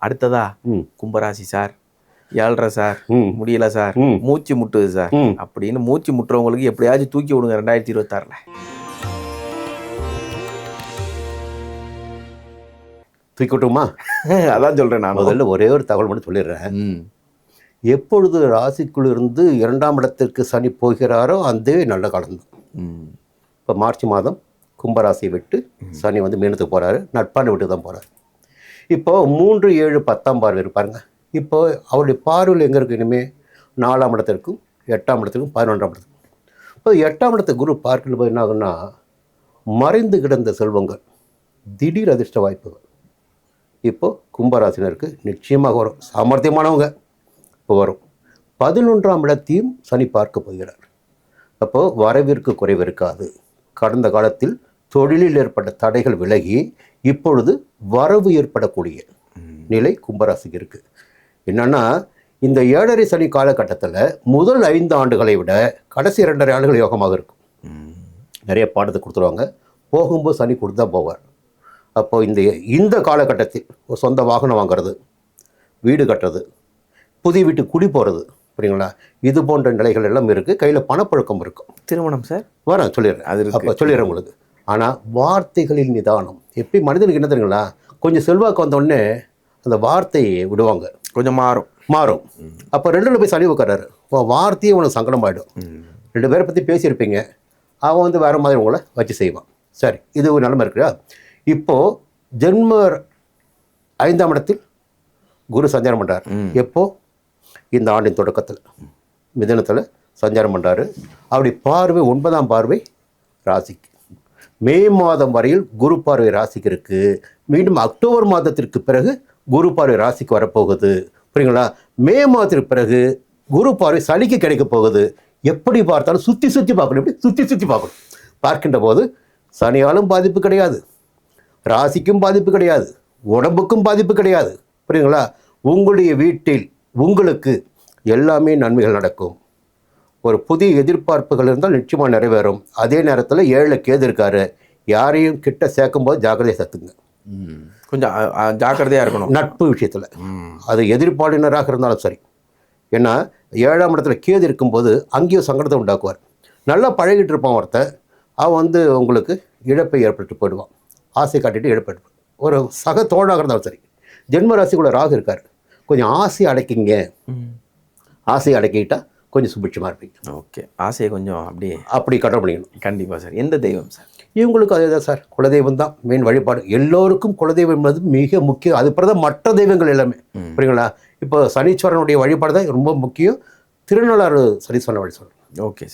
அடுத்ததா கும்பராசி சார், ஏழ்ரை சார், முடியல சார், மூச்சு முட்டுது சார் அப்படின்னு மூச்சு முட்டுறவங்களுக்கு எப்படியாச்சும் தூக்கி விடுங்க 2026ல். தூக்கி விட்டுமா? அதான் சொல்கிறேன் நான். முதல்ல ஒரே ஒரு தகவல் மட்டும் சொல்லிடுறேன். எப்பொழுது ராசிக்குள் இருந்து 2ஆம் இடத்திற்கு சனி போகிறாரோ அந்த நல்ல காலம் தான். இப்போ மார்ச் மாதம் கும்பராசியை விட்டு சனி வந்து மீனத்துக்கு போகிறாரு, நட்பான வீட்டுக்கு தான் போகிறாரு. இப்போது 3, 7, 10ஆம் பார்வை இருப்பாருங்க. இப்போ அவருடைய பார்வையில் எங்கே இருக்குது? இனிமேல் 4ஆம் இடத்திற்கும் 8ஆம் இடத்திற்கும் 11ஆம் இடத்துக்கும். இப்போ 8ஆம் இடத்தை குரு பார்க்கணும் போது என்ன ஆகுன்னா, மறைந்து கிடந்த செல்வங்கள், திடீர் அதிர்ஷ்ட வாய்ப்புகள் இப்போது கும்பராசினருக்கு நிச்சயமாக வரும். சாமர்த்தியமானவங்க இப்போ வரும். 11ஆம் இடத்தையும் சனி பார்க்க போகிறார். அப்போது வரவிற்கு குறைவு இருக்காது. கடந்த காலத்தில் தொழிலில் ஏற்பட்ட தடைகள் விலகி இப்பொழுது வரவு ஏற்படக்கூடிய நிலை கும்பராசிக்கு இருக்குது. என்னன்னா, இந்த 7.5 சனி காலகட்டத்தில் முதல் 5 ஆண்டுகளை விட கடைசி 2.5 ஆண்டுகள் யோகமாக இருக்கும். நிறைய பாடத்தை கொடுத்துருவாங்க. போகும்போது சனி கொடுத்து தான் போவார். அப்போது இந்த காலகட்டத்தில் ஒரு சொந்த வாகனம் வாங்கிறது, வீடு கட்டுறது, புதிய வீட்டுக்கு குடி போகிறது, புரியுங்களா, இது போன்ற நிலைகள் எல்லாம் இருக்குது. கையில் பணப்பழக்கம் இருக்கும். திருமணம் சார் வரேன் சொல்லிடுறேன். அது அப்போ சொல்லிடுறேன் உங்களுக்கு. ஆனால் வார்த்தைகளில் நிதானம். எப்படி மனிதனுக்கு என்ன தெரியுங்களா, கொஞ்சம் செல்வாக்கு வந்தோடனே அந்த வார்த்தையை விடுவாங்க, கொஞ்சம் மாறும். அப்போ 2ல் போய் சனி உட்காராரு. வார்த்தையே உனக்கு சங்கடம் ஆகிடும். 2 பேரை பற்றி பேசியிருப்பீங்க, அவன் வந்து வேறு மாதிரி உங்களை வச்சு செய்வான். சரி, இது ஒரு நிலைமை இருக்குதா? இப்போது ஜென்ம 5ஆம் இடத்தில் குரு சஞ்சாரம் பண்ணுறார். எப்போது? இந்த ஆண்டின் தொடக்கத்தில் மிதுனத்தில் சஞ்சாரம் பண்ணுறாரு. அப்படி பார்வை 9ஆம் பார்வை ராசிக்கு. மே மாதம் வரையில் குரு பார்வை ராசிக்கு இருக்குது. மீண்டும் அக்டோபர் மாதத்திற்கு பிறகு குரு பார்வை ராசிக்கு வரப்போகுது, புரியுங்களா. மே மாதத்திற்கு பிறகு குரு பார்வை சனிக்கு கிடைக்க போகுது. எப்படி பார்த்தாலும் சுற்றி பார்க்கணும். எப்படி சுற்றி பார்க்கணும். பார்க்கின்ற போது சனியாலும் பாதிப்பு கிடையாது, ராசிக்கும் பாதிப்பு கிடையாது, உடம்புக்கும் பாதிப்பு கிடையாது, புரியுங்களா. உங்களுடைய வீட்டில் உங்களுக்கு எல்லாமே நன்மைகள் நடக்கும். ஒரு புதிய எதிர்பார்ப்புகள் இருந்தால் நிச்சயமாக நிறைவேறும். அதே நேரத்தில் 7ல் கேது இருக்காரு. யாரையும் கிட்ட சேர்க்கும் போது ஜாக்கிரதையாக சேர்த்துங்க. கொஞ்சம் ஜாக்கிரதையாக இருக்கணும் நட்பு விஷயத்தில். அது எதிர்ப்பாளினராக இருந்தாலும் சரி. ஏன்னா 7ஆம் இடத்துல கேது இருக்கும்போது அங்கேயும் சங்கடத்தை உண்டாக்குவார். நல்லா பழகிட்டு இருப்பான் ஒருத்தன், அவன் வந்து உங்களுக்கு இழப்பை ஏற்பட்டு போயிடுவான். ஆசை காட்டிட்டு இழப்பட்டு ஒரு சக தோழனாக இருந்தாலும் சரி. ஜென்ம ராசிக்குள்ள ராகு இருக்கார். கொஞ்சம் ஆசை அடக்கிங்க. ஆசையை அடக்கிக்கிட்டால் கொஞ்சம் சுபிட்சமாக இருப்பீங்க. ஓகே, ஆசையை கொஞ்சம் அப்படி கண்ட்ரோல் பண்ணிக்கணும். கண்டிப்பாக சார். எந்த தெய்வம் சார்? இவங்களுக்கு அதே தான் சார், குலதெய்வம் தான் மெயின் வழிபாடு. எல்லோருக்கும் குலதெய்வம் என்பது மிக முக்கியம். அது பிறகு மற்ற தெய்வங்கள் எல்லாமே, புரியுங்களா. இப்போ சனீஸ்வரனுடைய வழிபாடு தான் ரொம்ப முக்கியம். திருநள்ளாறு சனீஸ்வரன் வழி சொல்கிறேன். Okay sir.